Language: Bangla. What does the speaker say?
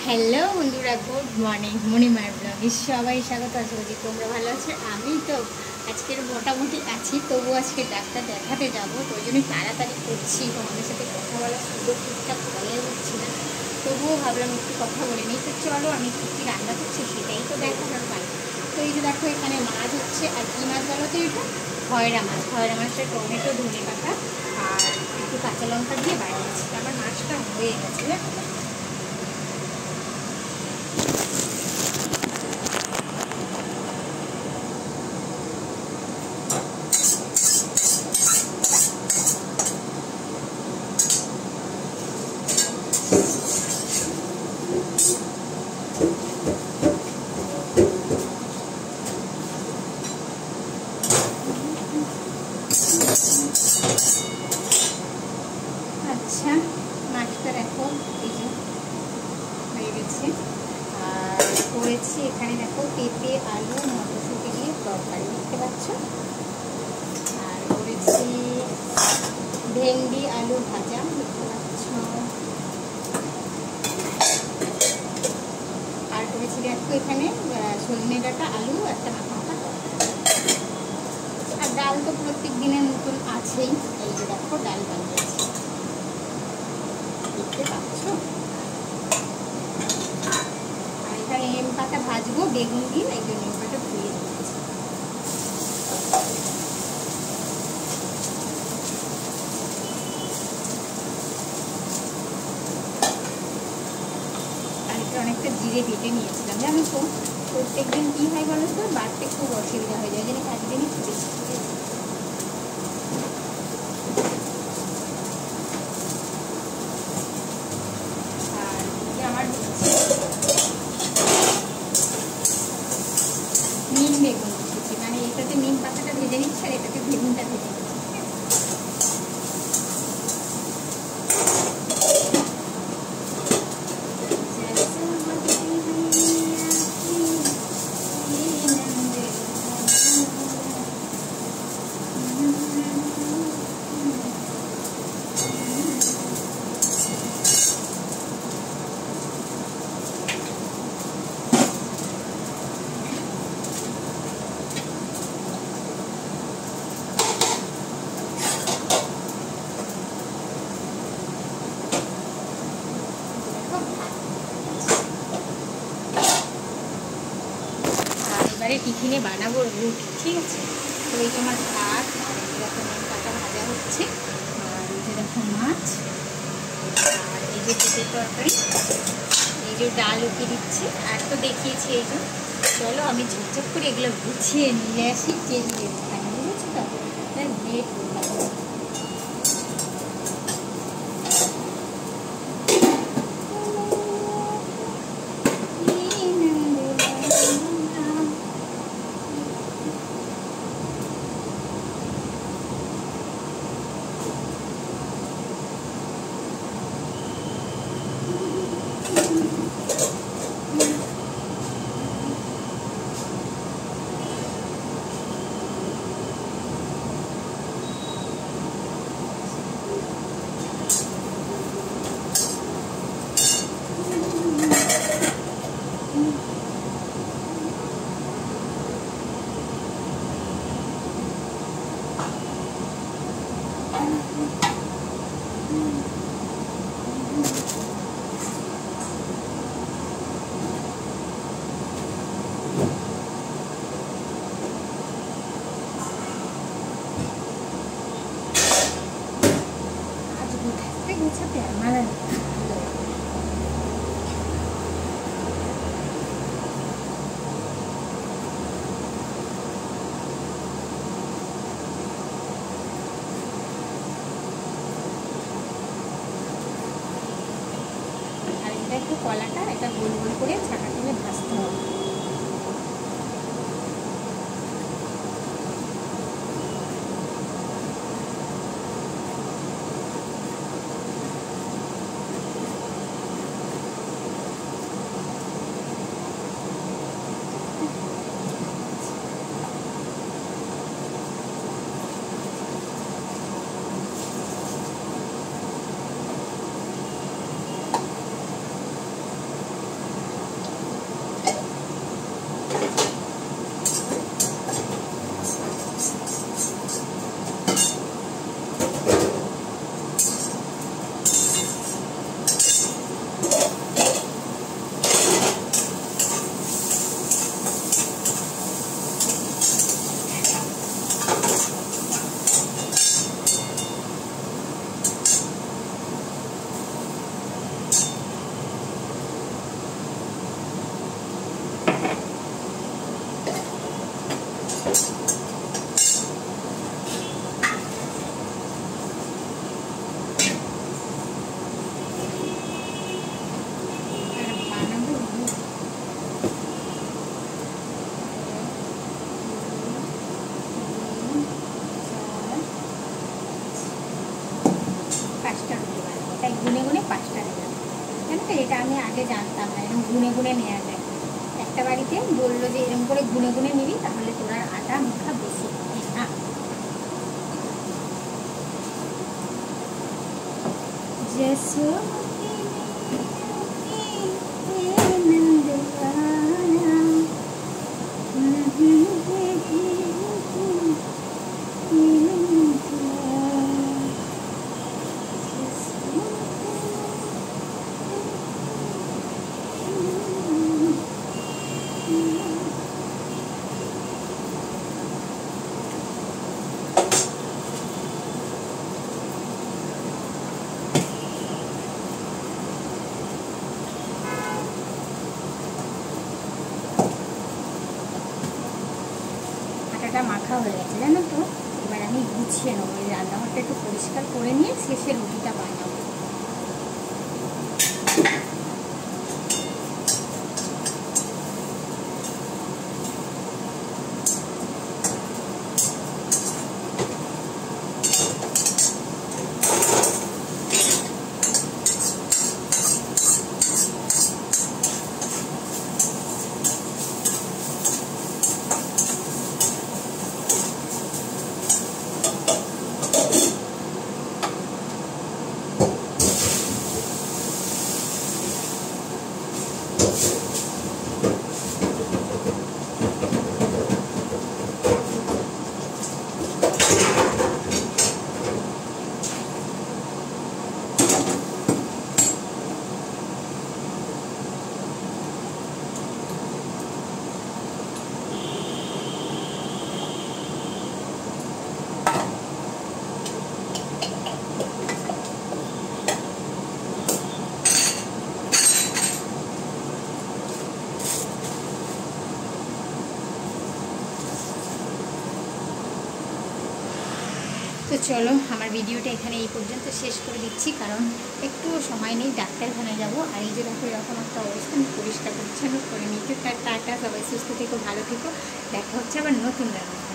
হ্যালো বন্ধুরা, গুড মর্নিং। মণিমার ব্লগে সবাই স্বাগত। আশা করি তোমরা ভালো আছো। আমি তো আজকের মোটামুটি আছি, তবু আজকে ডাক্তার দেখাতে যাবো, তো ওই জন্যই তাড়াতাড়ি করছি। তোমাদের সাথে কথা বলার সুযোগ ঠিকঠাক হয়ে উঠছি না, তবুও ভাবলাম একটু কথা বলে নিই। তো চলো, আমি কী কী রান্না করছি সেটাই তো দেখানোর পাই। তো এই যে দেখো, এখানে মাছ হচ্ছে। আর কী মাছ বলো তো? এটা খয়রা মাছ। খয়রা মাছটা টমেটো, ধনে পাতা আর একটু কাঁচা লঙ্কা দিয়ে বানিয়েছি। আমার মাছটা হয়ে গেছে। আচ্ছা, মাছটা দেখো এই যে হয়ে গেছে। আর করেছি এখানে দেখো পেঁপে, আলু, মটরশুঁটি দিয়ে তরকারি, দেখতে পাচ্ছ। আর করেছি ভেন্ডি আলু ভাজা, দেখতে পাচ্ছ। আর করেছি দেখো এখানে সজনে ডাঁটা, আলু, একটা মাখা মাখা তরকারি। আর ডাল তো প্রত্যেক দিনের মতন আছেই। এই যে দেখো ডাল বানিয়েছি, দেখতে পাচ্ছ। আর এখানে নিম পাতা ভাজবো বেগুন দিয়ে, এই জন্য নিম পাতা ধুয়ে দিচ্ছি। কালকে অনেকটা জিরে বেটে নিয়েছিলাম, জানো তো। প্রত্যেক দিন কী হয় বলো তো, বাড়তে খুব অসুবিধা হয়ে যায়, যেন একদিনই বেশি। আমার নিম বেগুন দিচ্ছি, মানে এটাতে নিম পাতাটা ভেজে নিচ্ছি আর এটাতে বেগুনটা ভেজে নিচ্ছি। এবারে টিফিনে বানাবো রুটি, ঠিক আছে। তো এই যে আমার ভাত, আর এই যে দেখো নিম পাতা ভাজা হচ্ছে, আর এই যে দেখো মাছ, আর এই যে পেঁপের তরকারি, এই যে ডাল উঠিয়ে দিচ্ছে। আর তো দেখিয়েছি এই যে। চলো আমি ঝকঝক করে এগুলো গুছিয়ে নিয়ে আসি, চেয়ে খাই, বুঝেছো তো। তাই লেট হয়ে যাবে। গুছাতে আমার একটু কলাটা এটা গোল গোল করে ছাকা তুলে ভাজতে হবে। গুনে গুনে 5টা নিলাম। জানো তো, এটা আমি আগে জানতাম না, এরকম গুনে গুনে নেওয়া যায়। একটা বাড়িতে বললো যে এরকম করে গুনে গুনে নিবি, তাহলে তোর আর আটা মাখা বেশি হবে না। जैसो মাখা হয়ে গেছে, জানো তো। এবার আমি গুছিয়ে নেবো, এই রান্নাঘরটা একটু পরিষ্কার করে নিয়ে শেষে রুটিটা বানাবো। তো চলো, আমার ভিডিওটা এখানে এই পর্যন্ত শেষ করে দিচ্ছি, কারণ একটুও সময় নেই, ডাক্তারখানে যাবো। আর এই যে দেখো এরকম একটা অবস্থা, আমি পরিষ্কার পরিচ্ছন্ন করে নিতে। টাটা, সবাই সুস্থ থেকো, ভালো থেকো, দেখা হচ্ছে আবার নতুন রান্না।